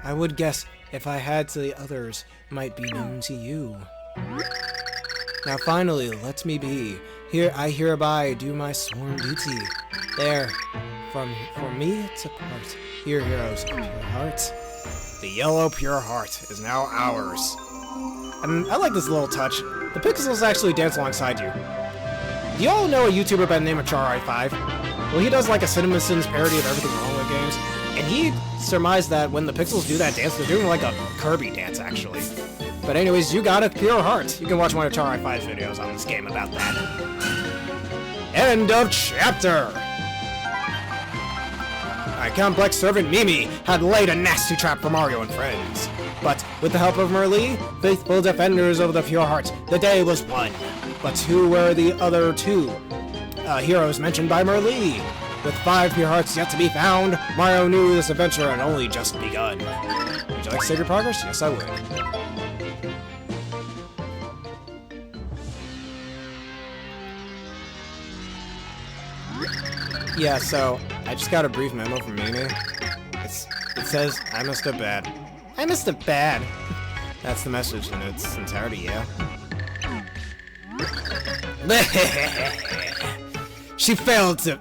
I would guess if I had to, the others might be known to you. Now finally, let me be. Here I hereby do my sworn duty. There, for me to part. Here, heroes of pure heart. The yellow pure heart is now ours. And I like this little touch. The pixels actually dance alongside you. Do y'all know a YouTuber by the name of Char5? Well, he does like a CinemaSins parody of everything wrong with games. And he surmised that when the pixels do that dance, they're doing like a Kirby dance, actually. But anyways, you got a pure heart. You can watch one of Char5's videos on this game about that. End of chapter! Count Black's servant Mimi had laid a nasty trap for Mario and friends. But with the help of Merlee, faithful defenders of the pure heart, the day was won. But who were the other two heroes mentioned by Merlee? With 5 pure hearts yet to be found, Mario knew this adventure had only just begun. Would you like to save your progress? Yes, I would. Yeah, so I just got a brief memo from Mimi. It says, I messed up bad. I messed up bad. That's the message in its entirety, yeah. She failed to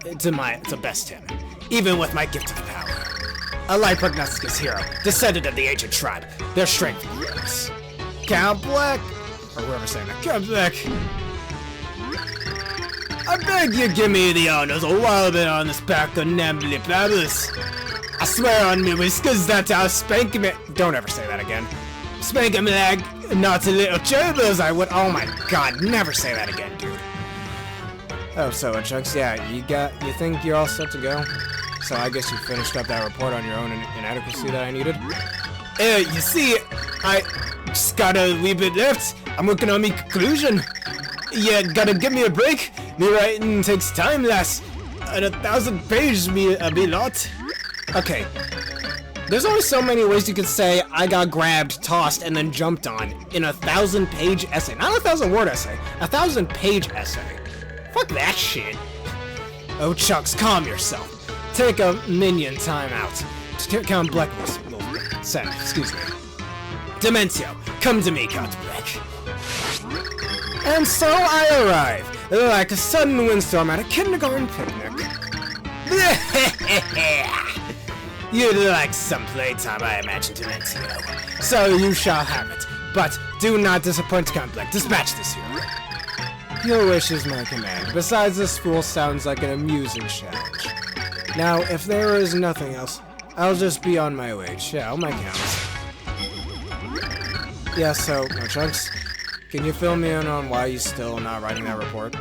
best him, even with my gift of power. A light prognosticus hero, descendant of the ancient tribe. Their strength grows. Count Black, or whoever's saying that, Count Black. I beg you give me the honors a while bit on this back of Namely Babbles. I swear on me whiskers that I'll spank me. Don't ever say that again. Spank him like naughty little gerbils I would. Oh my god, never say that again, dude. Oh, so Chunks, yeah, you think you're all set to go? So I guess you finished up that report on your own inadequacy that I needed? You see, I just got a wee bit left. I'm working on me conclusion. You gotta give me a break. Me writing takes time, lass. And 1,000 pages be a lot. Okay. There's only so many ways you could say I got grabbed, tossed, and then jumped on in a 1,000-page essay. Not a 1,000-word essay. A 1,000-page essay. Fuck that shit. Oh, Chucks, calm yourself. Take a minion time out. Count Black will send. Excuse me. Dementio, come to me, Count Black. And so I arrive, like a sudden windstorm at a kindergarten picnic. You'd like some playtime, I imagine, Dementio. So you shall have it. But do not disappoint, Count Black. Dispatch this hero. Your wish is my command. Besides, this fool sounds like an amusing challenge. Now, if there is nothing else, I'll just be on my way. Shall my counts. Yeah, so, no Chunks. Can you fill me in on why he's still not writing that report?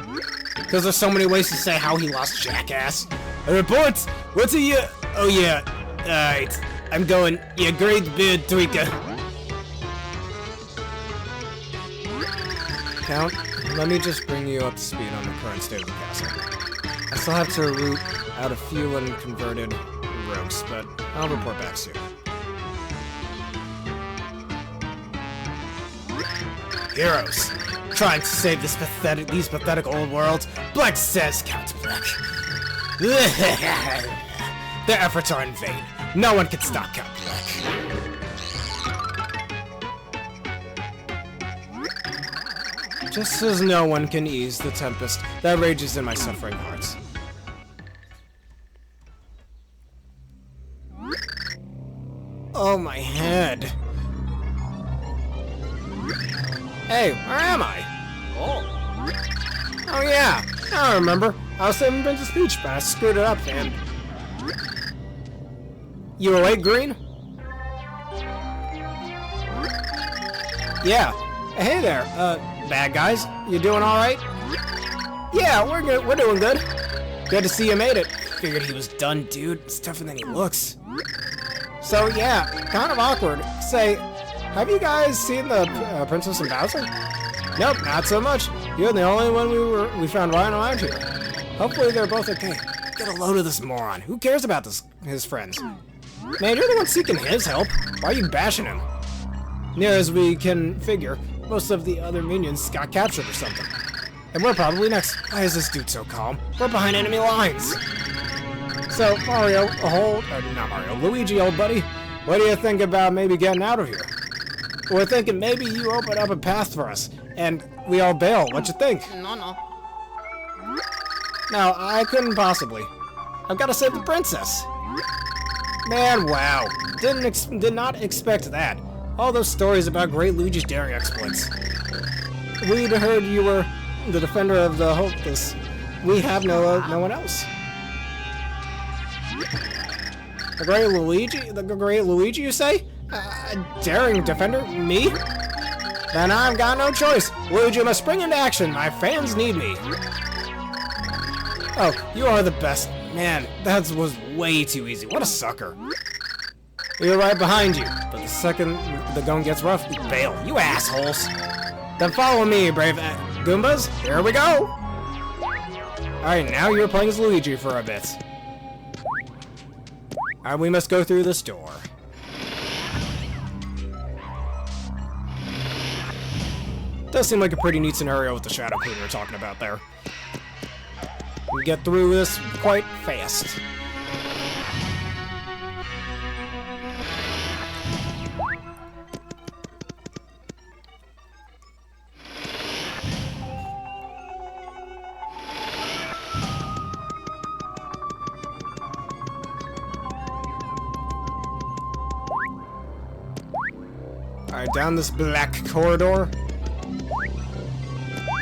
Because there's so many ways to say how he lost jackass. A report? What's a year? Oh yeah. Alright. I'm going. Yeah, great beard tweaker. Count, let me just bring you up to speed on the current state of the castle. I still have to root out a few unconverted rogues, but I'll report back soon. Heroes, trying to save these pathetic old worlds. Black says, Count Black. Their efforts are in vain. No one can stop Count Black. Just as no one can ease the tempest that rages in my suffering heart. Oh, my head. Hey, where am I? Oh yeah, I remember. I was saving Princess Peach, but I screwed it up, and... You awake, Green? Yeah. Hey there, bad guys. You doing alright? Yeah, we're good. We're doing good. Good to see you made it. Figured he was done, dude. It's tougher than he looks. So yeah, kind of awkward. Say, have you guys seen the Princess and Bowser? Nope, not so much. You're the only one we found lying around here. Hopefully they're both okay. Get a load of this moron. Who cares about his friends? Man, you're the one seeking his help. Why are you bashing him? Near as we can figure, most of the other minions got captured or something. And we're probably next. Why is this dude so calm? We're behind enemy lines. So, Mario, not Mario, Luigi, old buddy, what do you think about maybe getting out of here? We're thinking maybe you open up a path for us, and we all bail. What you think? No. No, I couldn't possibly. I've got to save the princess. Man, wow. Did not expect that. All those stories about great Luigi's daring exploits. We'd heard you were the defender of the hopeless. We have no one else. The great Luigi, you say? Daring defender? Me? Then I've got no choice. Luigi must spring into action. My fans need me. Oh, you are the best. Man, that was way too easy. What a sucker. We're right behind you, but the second the going gets rough, we bail. You assholes. Then follow me, brave Goombas. Here we go. Alright, now you're playing as Luigi for a bit. Alright, we must go through this door. Does seem like a pretty neat scenario with the Shadow Queen we were talking about there. We get through this quite fast. Alright, down this black corridor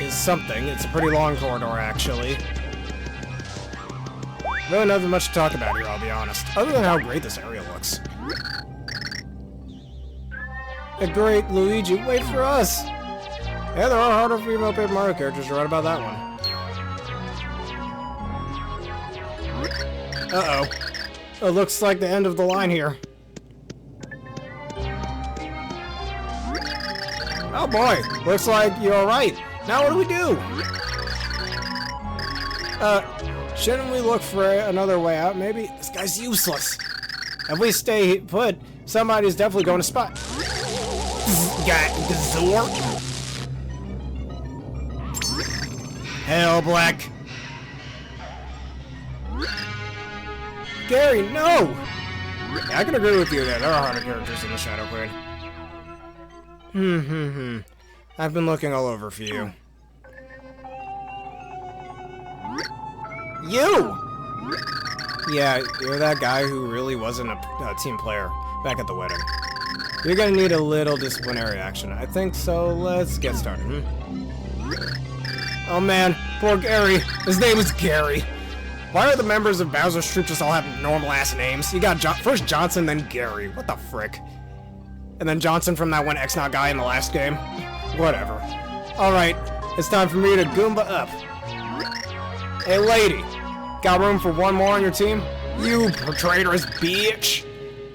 is something. It's a pretty long corridor, actually. Really nothing much to talk about here, I'll be honest. Other than how great this area looks. A great Luigi, wait for us! Yeah, there are harder female Paper Mario characters, you're right about that one. Uh-oh. It looks like the end of the line here. Oh boy, looks like you're right. Now what do we do? Shouldn't we look for another way out, maybe? This guy's useless. If we stay put, somebody's definitely going to spot. Gazor. Hell, Black. Gary, no! Yeah, I can agree with you there. There are harder characters in the Shadow Queen. I've been looking all over for you. You! Yeah, you're that guy who really wasn't a team player back at the wedding. You're gonna need a little disciplinary action. I think so. Let's get started. Oh man, poor Gary. His name is Gary. Why are the members of Bowser's troop just all have normal-ass names? You got first Johnson, then Gary. What the frick? And then Johnson from that one X-Naut guy in the last game. Whatever. Alright, it's time for me to Goomba up. Hey lady, got room for one more on your team? You traitorous bitch!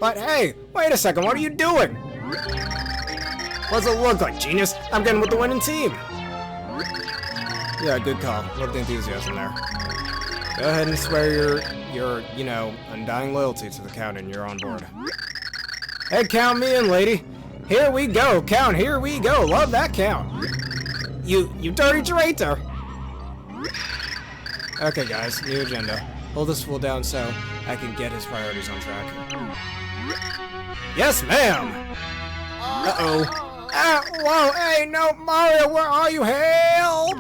But hey, wait a second, what are you doing? What's it look like, genius? I'm getting with the winning team! Yeah, good call. Love the enthusiasm there. Go ahead and swear your, you know, undying loyalty to the Count and you're on board. Hey, count me in, lady. Here we go, Count, here we go. Love that Count. You dirty traitor. Okay, guys, new agenda. Hold this fool down so I can get his priorities on track. Yes, ma'am. Uh-oh. Ah, whoa, hey, no, Mario, where are you? Help!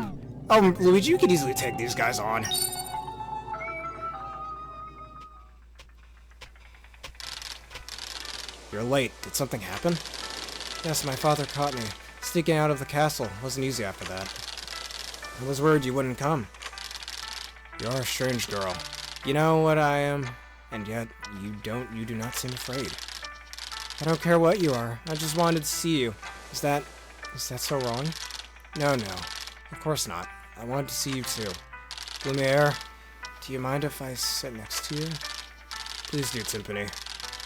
Oh, Luigi, you could easily take these guys on. You're late. Did something happen? Yes, my father caught me. Sneaking out of the castle. Wasn't easy after that. I was worried you wouldn't come. You're a strange girl. You know what I am, and yet you do not seem afraid. I don't care what you are. I just wanted to see you. Is that so wrong? No, of course not. I wanted to see you too. Lumiere, do you mind if I sit next to you? Please do, Timpani.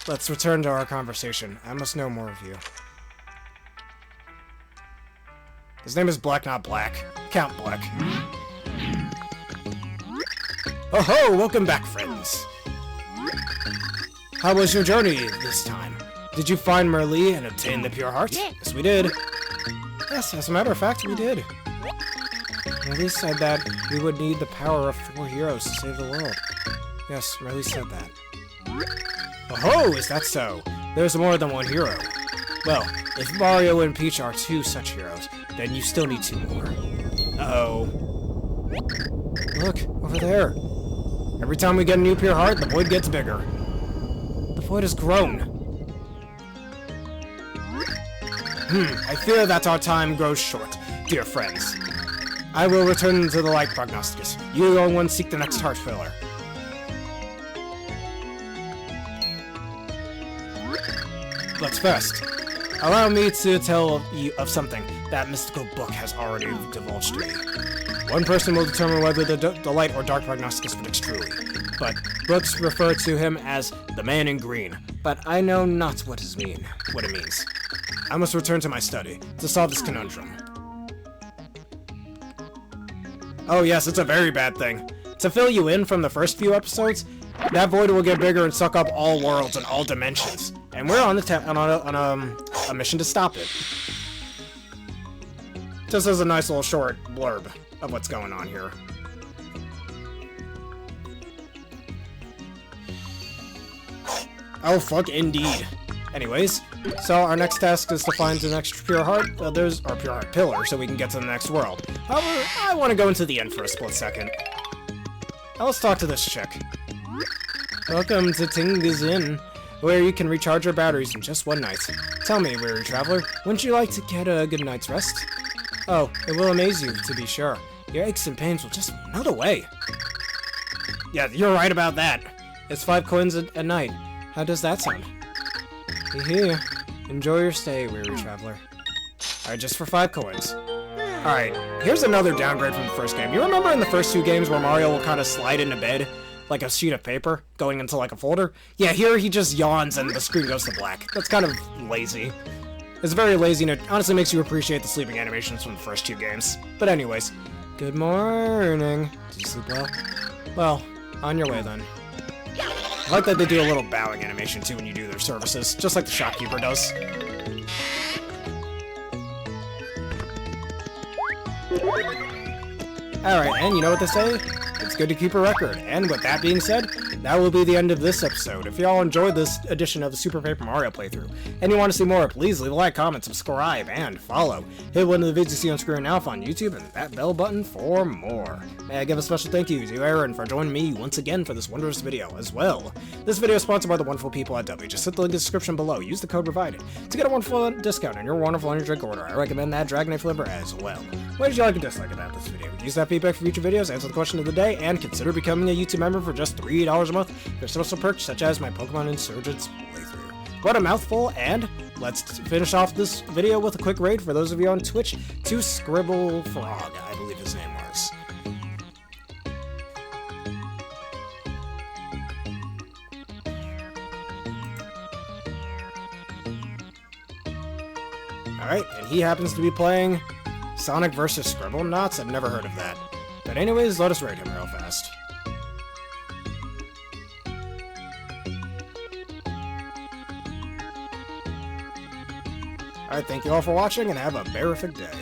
Let's return to our conversation. I must know more of you. His name is Black, not Black. Count Black. Oh ho! Welcome back, friends. How was your journey this time? Did you find Merlee and obtain the pure heart? Yes, we did. Yes, as a matter of fact, we did. Merlee said that we would need the power of 4 heroes to save the world. Yes, Merlee said that. Oh-ho! Is that so? There's more than one hero. Well, if Mario and Peach are 2 such heroes, then you still need 2 more. Uh-oh. Look, over there. Every time we get a new pure heart, the void gets bigger. The void has grown. I fear that our time grows short, dear friends. I will return to the light prognosticus. You go and seek the next heart filler. But first, allow me to tell you of something that mystical book has already divulged to me. One person will determine whether the light or dark prognosticus predicts truly, but books refer to him as the man in green, but I know not what it means. I must return to my study to solve this conundrum. Oh yes, it's a very bad thing. To fill you in from the first few episodes, that void will get bigger and suck up all worlds and all dimensions, and we're on a mission to stop it. Just as a nice little short blurb of what's going on here. Oh fuck, indeed. Anyways, so our next task is to find the next pure heart, our pure heart pillar, so we can get to the next world. However, I want to go into the end for a split second. Now let's talk to this chick. Welcome to Tinga's Inn, where you can recharge your batteries in just one night. Tell me, weary traveler, wouldn't you like to get a good night's rest? Oh, it will amaze you, to be sure. Your aches and pains will just melt away. Yeah, you're right about that. It's 5 coins a night. How does that sound? Here. Enjoy your stay, weary traveler. Alright, just for 5 coins. Alright, here's another downgrade from the first game. You remember in the first 2 games where Mario will kind of slide into bed? Like a sheet of paper, going into like a folder? Yeah, here he just yawns and the screen goes to black. That's kind of lazy. It's very lazy and it honestly makes you appreciate the sleeping animations from the first 2 games. But anyways, good morning. Did you sleep well? Well, on your way then. I like that they do a little bowing animation too when you do their services, just like the shopkeeper does. Alright, and you know what they say? It's good to keep a record. And with that being said, that will be the end of this episode. If y'all enjoyed this edition of the Super Paper Mario playthrough, and you want to see more, please leave a like, comment, subscribe, and follow. Hit one of the videos you see on screen now on YouTube, and that bell button for more. May I give a special thank you to Aaron for joining me once again for this wondrous video as well. This video is sponsored by the wonderful people at W. Just hit the link in the description below. Use the code provided to get a wonderful discount on your wonderful energy drink order. I recommend that Dragonite flavor as well. What did you like and dislike about this video? Use that feedback for future videos, answer the question of the day, and consider becoming a YouTube member for just $3 a month. There's special perks such as my Pokemon Insurgents playthrough. What a mouthful, and let's finish off this video with a quick raid for those of you on Twitch to Scribble Frog, I believe his name was. Alright, and he happens to be playing Sonic vs. Scribblenauts? I've never heard of that. But anyways, let us raid him real fast. Alright, thank you all for watching, and have a berrific day.